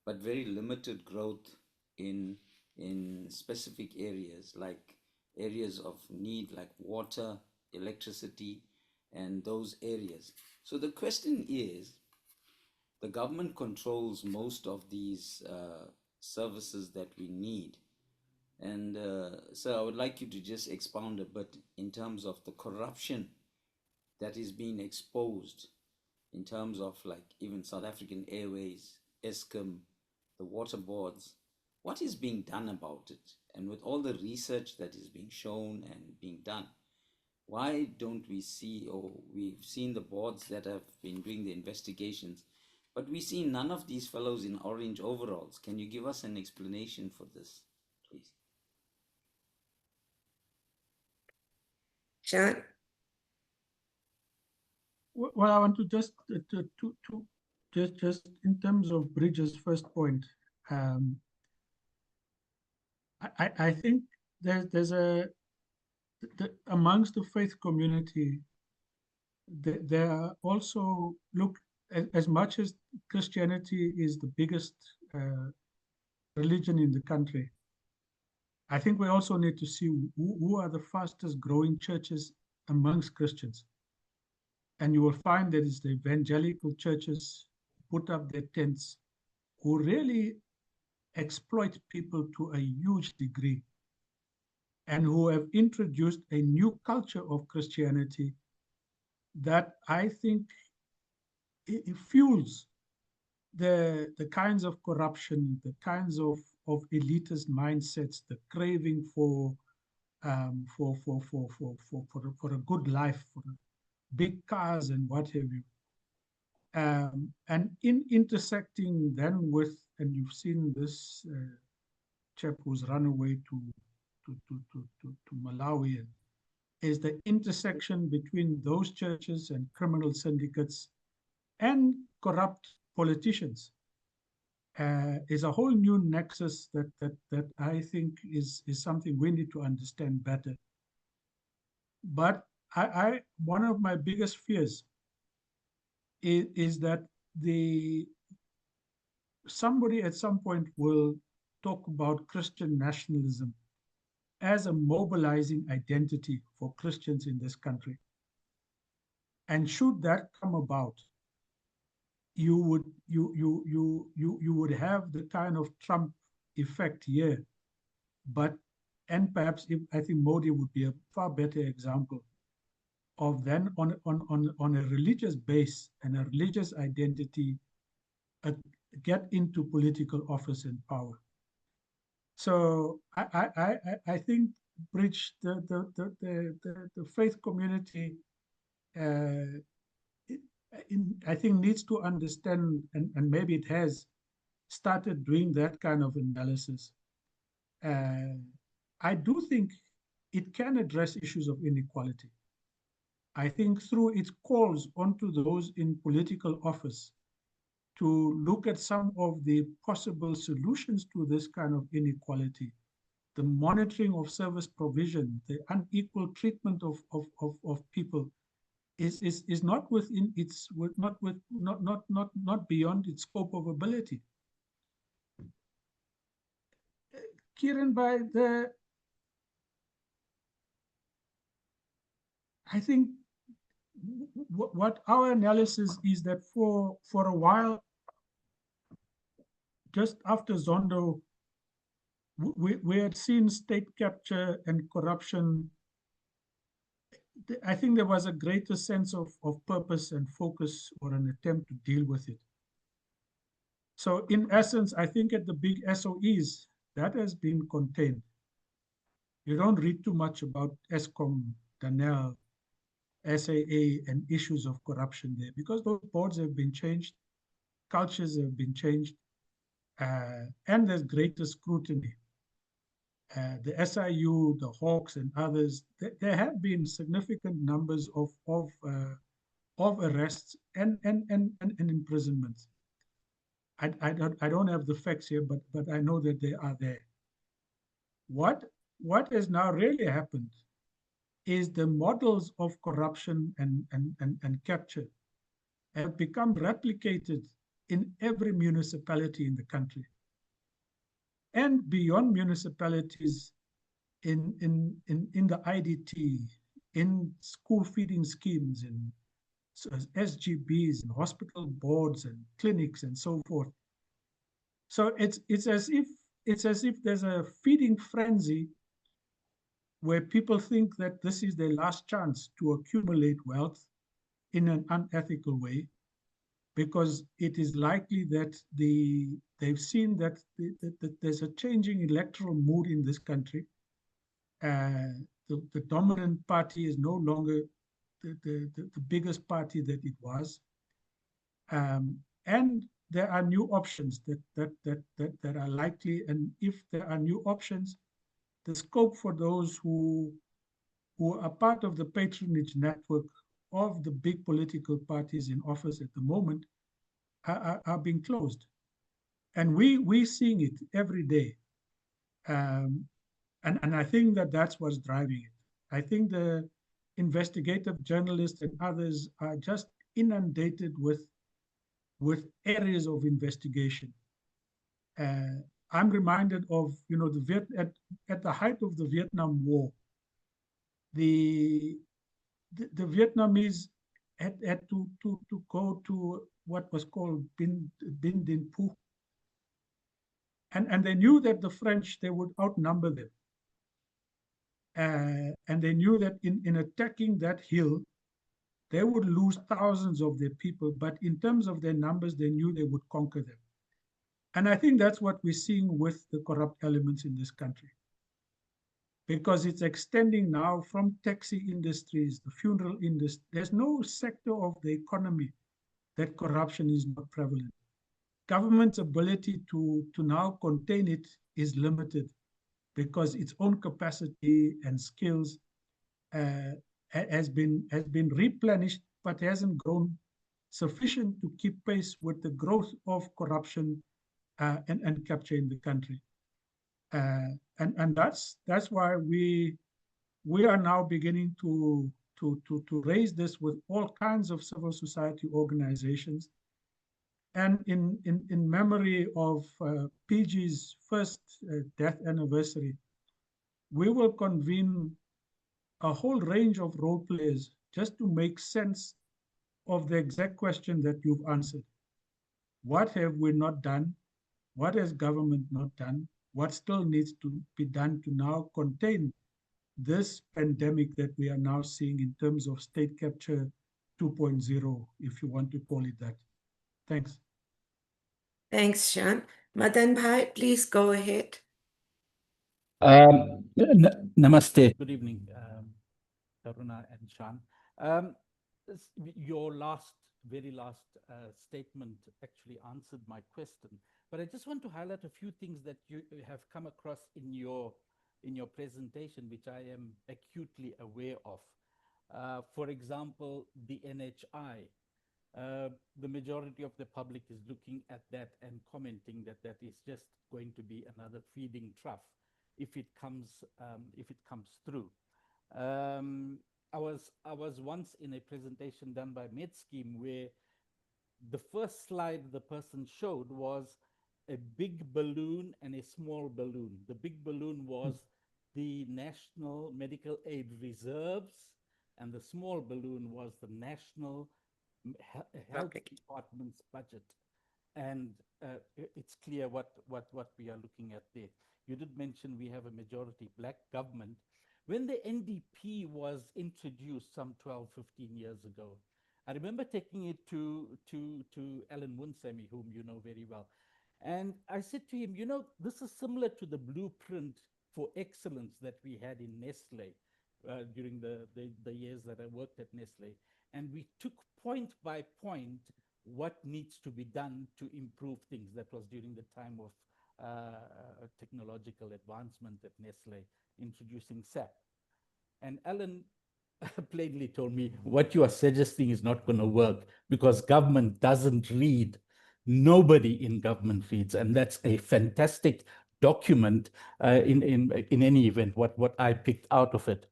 but very limited growth in specific areas, like areas of need, like water, electricity, and those areas. So the question is, the government controls most of these services that we need. And so I would like you to just expound a bit in terms of the corruption that is being exposed, in terms of like even South African Airways, Eskom, the water boards. What is being done about it? And with all the research that is being shown and being done, why don't we see, or we've seen the boards that have been doing the investigations, but we see none of these fellows in orange overalls? Can you give us an explanation for this, please? John? Well, I want to just just in terms of Bridget's first point, I think there's amongst the faith community, there are also, look, as much as Christianity is the biggest religion in the country, I think we also need to see who are the fastest growing churches amongst Christians. And you will find that it's the evangelical churches put up their tents, who really exploit people to a huge degree, and who have introduced a new culture of Christianity that I think it fuels the kinds of corruption, the kinds of elitist mindsets, the craving for a good life, for big cars and what have you. And in intersecting then with, and you've seen this chap who's run away to Malawi, is the intersection between those churches and criminal syndicates and corrupt politicians. Is a whole new nexus that I think is something we need to understand better. But one of my biggest fears is that somebody at some point will talk about Christian nationalism as a mobilizing identity for Christians in this country. And should that come about, you would have the kind of Trump effect here. And perhaps I think Modi would be a far better example of then on a religious base and a religious identity, get into political office and power. So I think, Bridge, the faith community, I think needs to understand, and maybe it has started doing that kind of analysis. I do think it can address issues of inequality. I think through its calls onto those in political office to look at some of the possible solutions to this kind of inequality, the monitoring of service provision, the unequal treatment of people, is not within its, not beyond its scope of ability. Kiran, I think what our analysis is that for a while, just after Zondo, we had seen state capture and corruption. I think there was a greater sense of purpose and focus, or an attempt to deal with it. So in essence, I think at the big SOEs, that has been contained. You don't read too much about Eskom, Danel, SAA, and issues of corruption there, because those boards have been changed, cultures have been changed, and there's greater scrutiny. the SIU, the Hawks, and others, there have been significant numbers of arrests and imprisonments. I don't have the facts here, but I know that they are there. What has now really happened is the models of corruption and capture have become replicated in every municipality in the country. And beyond municipalities, in the IDT, in school feeding schemes, in SGBs, and hospital boards, and clinics, and so forth. So it's as if there's a feeding frenzy where people think that this is their last chance to accumulate wealth in an unethical way, because it is likely that they've seen that there's a changing electoral mood in this country. The dominant party is no longer the biggest party that it was. And there are new options that are likely. And if there are new options, the scope for those who are part of the patronage network of the big political parties in office at the moment are being closed. And we're seeing it every day. And I think that's what's driving it. I think the investigative journalists and others are just inundated with areas of investigation. I'm reminded of, at the height of the Vietnam War, the Vietnamese had to go to what was called Bin Din Phu. And they knew that the French, they would outnumber them. And they knew that in attacking that hill, they would lose thousands of their people. But in terms of their numbers, they knew they would conquer them. And I think that's what we're seeing with the corrupt elements in this country, because it's extending now from taxi industries, the funeral industry. There's no sector of the economy that corruption is not prevalent. Government's ability to now contain it is limited, because its own capacity and skills has been replenished, but hasn't grown sufficient to keep pace with the growth of corruption and capture in the country. And that's why we are now beginning to raise this with all kinds of civil society organizations. And in memory of PG's first death anniversary, we will convene a whole range of role players just to make sense of the exact question that you've answered. What have we not done? What has government not done? What still needs to be done to now contain this pandemic that we are now seeing in terms of state capture 2.0, if you want to call it that? Thanks. Thanks, Shan. Madan Bhai, please go ahead. Namaste. Good evening, Karuna and Shan. Your very last statement actually answered my question, but I just want to highlight a few things that you have come across in your presentation, which I am acutely aware of. For example, the NHI. The majority of the public is looking at that and commenting that is just going to be another feeding trough if it comes through. I was once in a presentation done by MedScheme where the first slide the person showed was a big balloon and a small balloon. The big balloon was the National Medical Aid Reserves, and the small balloon was the National Health Department's budget. And it's clear what we are looking at there. You did mention we have a majority black government. When the NDP was introduced some 12, 15 years ago, I remember taking it to Alan Munsemi, whom you know very well. And I said to him, this is similar to the blueprint for excellence that we had in Nestle during the years that I worked at Nestle. And we took point by point what needs to be done to improve things. That was during the time of technological advancement at Nestle, introducing SAP. And Alan plainly told me, what you are suggesting is not going to work because government doesn't read. Nobody in government reads. And that's a fantastic document in any event, what I picked out of it.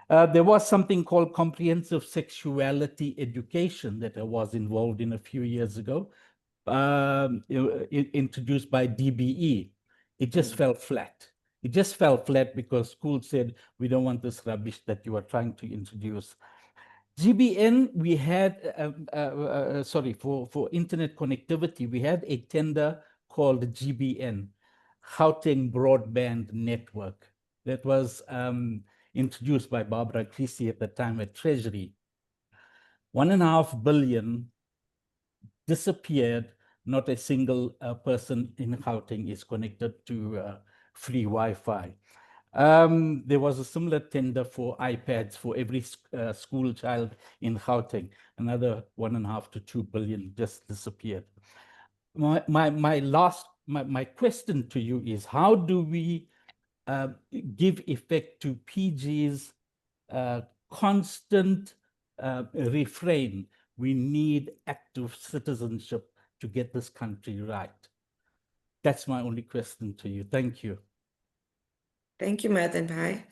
There was something called comprehensive sexuality education that I was involved in a few years ago, introduced by DBE. It just fell flat. It just fell flat because schools said, we don't want this rubbish that you are trying to introduce. GBN, we had, for internet connectivity, we had a tender called GBN, Gauteng Broadband Network, that was introduced by Barbara Creasy at the time at Treasury. 1.5 billion disappeared. Not a single person in Gauteng is connected to free Wi-Fi. There was a similar tender for iPads for every school child in Gauteng. Another 1.5 to 2 billion just disappeared. My question to you is, how do we give effect to PG's constant refrain? We need active citizenship to get this country right. That's my only question to you. Thank you. Thank you, Madan Bhai.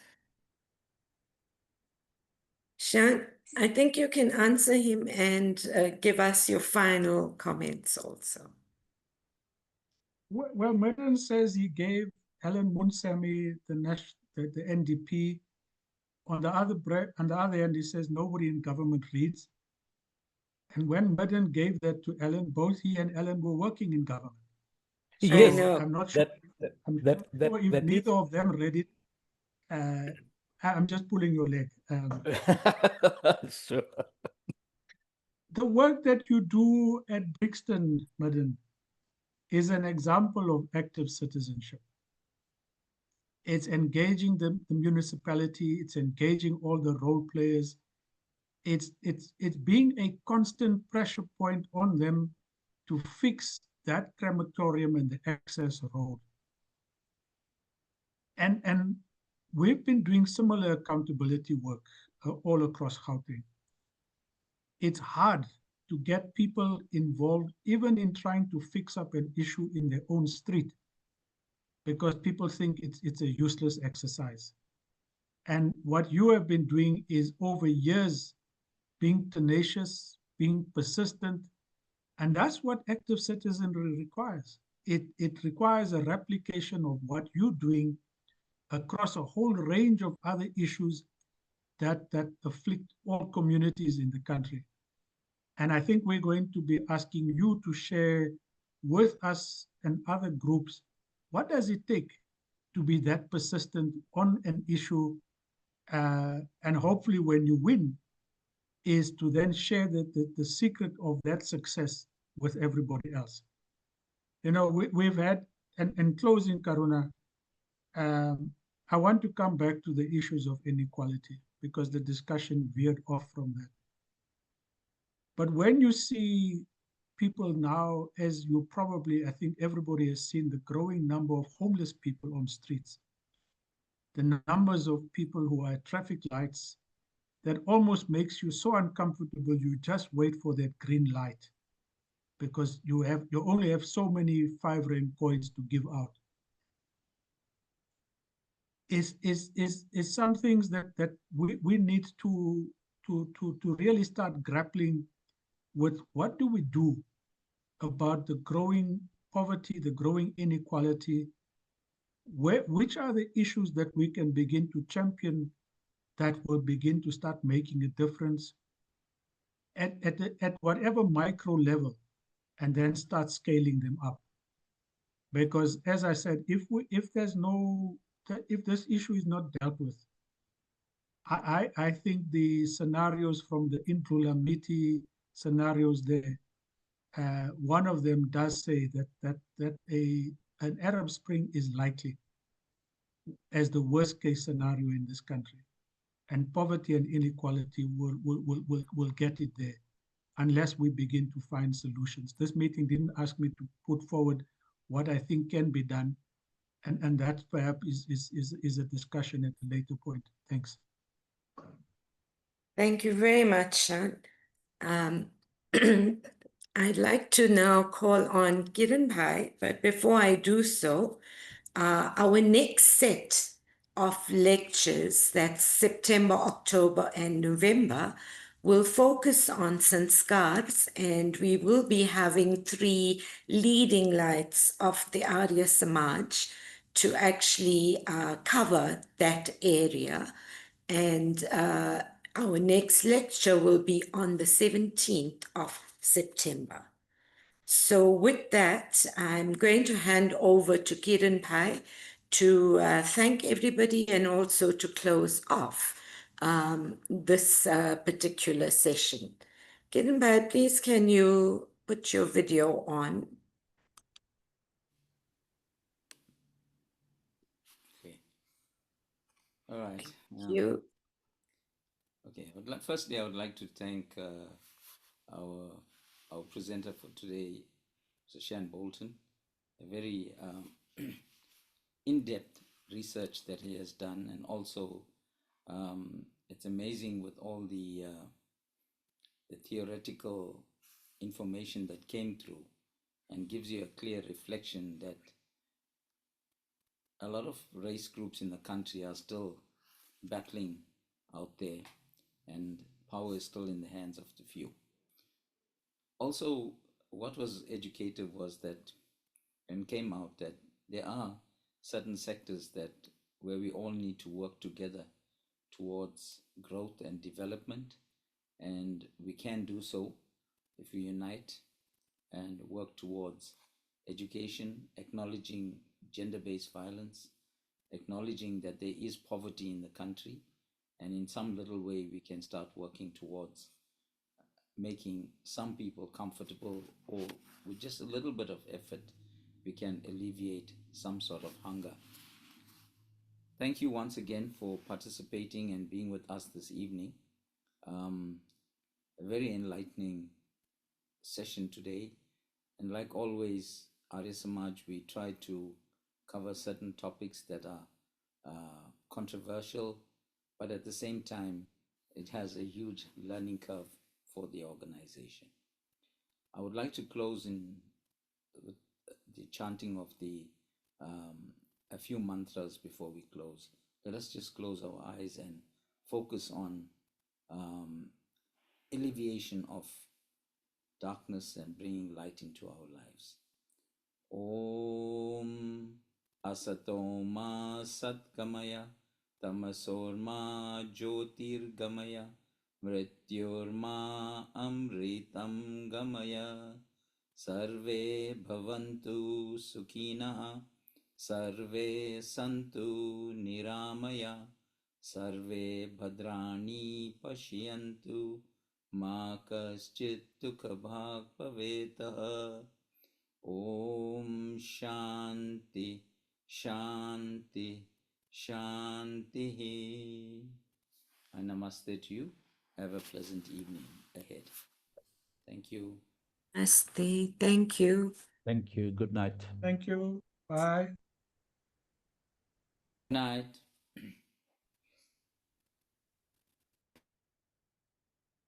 Shan, I think you can answer him and give us your final comments also. Well, Madan says he gave Alan Munsemi the NDP. On the other hand, he says nobody in government reads. And when Madan gave that to Alan, both he and Alan were working in government. So Yes, I'm not sure. If neither of them read it, I'm just pulling your leg. Sure. The work that you do at Brixton, Madan, is an example of active citizenship. It's engaging the municipality, it's engaging all the role players. It's being a constant pressure point on them to fix that crematorium and the access road. And we've been doing similar accountability work all across Gauteng. It's hard to get people involved, even in trying to fix up an issue in their own street, because people think it's a useless exercise. And what you have been doing is, over years, being tenacious, being persistent, and that's what active citizenry requires. It requires a replication of what you're doing across a whole range of other issues that afflict all communities in the country. And I think we're going to be asking you to share with us and other groups, what does it take to be that persistent on an issue? And hopefully when you win, is to then share the secret of that success with everybody else. You know, we've had, and in closing, Karuna, I want to come back to the issues of inequality, because the discussion veered off from that. But when you see people now, as you probably, I think everybody has seen, the growing number of homeless people on streets, the numbers of people who are at traffic lights, that almost makes you so uncomfortable, you just wait for that green light, because you only have so many 5 rand coins to give out. Is some things that we need to really start grappling with. What do we do about the growing poverty, the growing inequality? Which are the issues that we can begin to champion that will begin to start making a difference at whatever micro level, and then start scaling them up? Because, as I said, if this issue is not dealt with, I think the scenarios from the Intrulamiti scenarios there, one of them does say that an Arab Spring is likely as the worst case scenario in this country, and poverty and inequality will get it there unless we begin to find solutions. This meeting didn't ask me to put forward what I think can be done, and that perhaps is a discussion at a later point. Thanks. Thank you very much, Shan. Um, I'd like to now call on Kiran Bhai, but before I do so, our next set of lectures, that's September, October, and November, will focus on sanskars, and we will be having 3 leading lights of the Arya Samaj to actually cover that area. And our next lecture will be on the 17th of September. So with that, I'm going to hand over to Kiran Pai to thank everybody and also to close off this particular session. Kiran Pai, please can you put your video on? Okay. All right. Thank you. Okay. Firstly, I would like to thank our presenter for today, Mr. Shan Bolton, a very in-depth research that he has done, and also it's amazing with all the theoretical information that came through, and gives you a clear reflection that a lot of race groups in the country are still battling out there, and power is still in the hands of the few. Also, what was educative was that, and came out that there are certain sectors that where we all need to work together towards growth and development, and we can do so if we unite and work towards education, acknowledging gender-based violence, acknowledging that there is poverty in the country, and in some little way we can start working towards making some people comfortable, or with just a little bit of effort we can alleviate some sort of hunger. Thank you once again for participating and being with us this evening. A very enlightening session today, and like always, Arya Samaj, we try to cover certain topics that are controversial, but at the same time it has a huge learning curve for the organization. I would like to close with the chanting of a few mantras before we close. Let us just close our eyes and focus on alleviation of darkness and bringing light into our lives. Om Asatoma Satgamaya Tamasorma Jyotirgamaya Mrityorma Amritam Gamaya Sarve Bhavantu Sukhinaha Sarve Santu Niramaya Sarve Bhadrani Pashyantu Ma Kaschit Dukha Bhag Bhavetaha. Om Shanti Shanti Shanti. And namaste to you. Have a pleasant evening ahead. Thank you. Namaste. Thank you. Thank you. Good night. Thank you. Bye. Good night.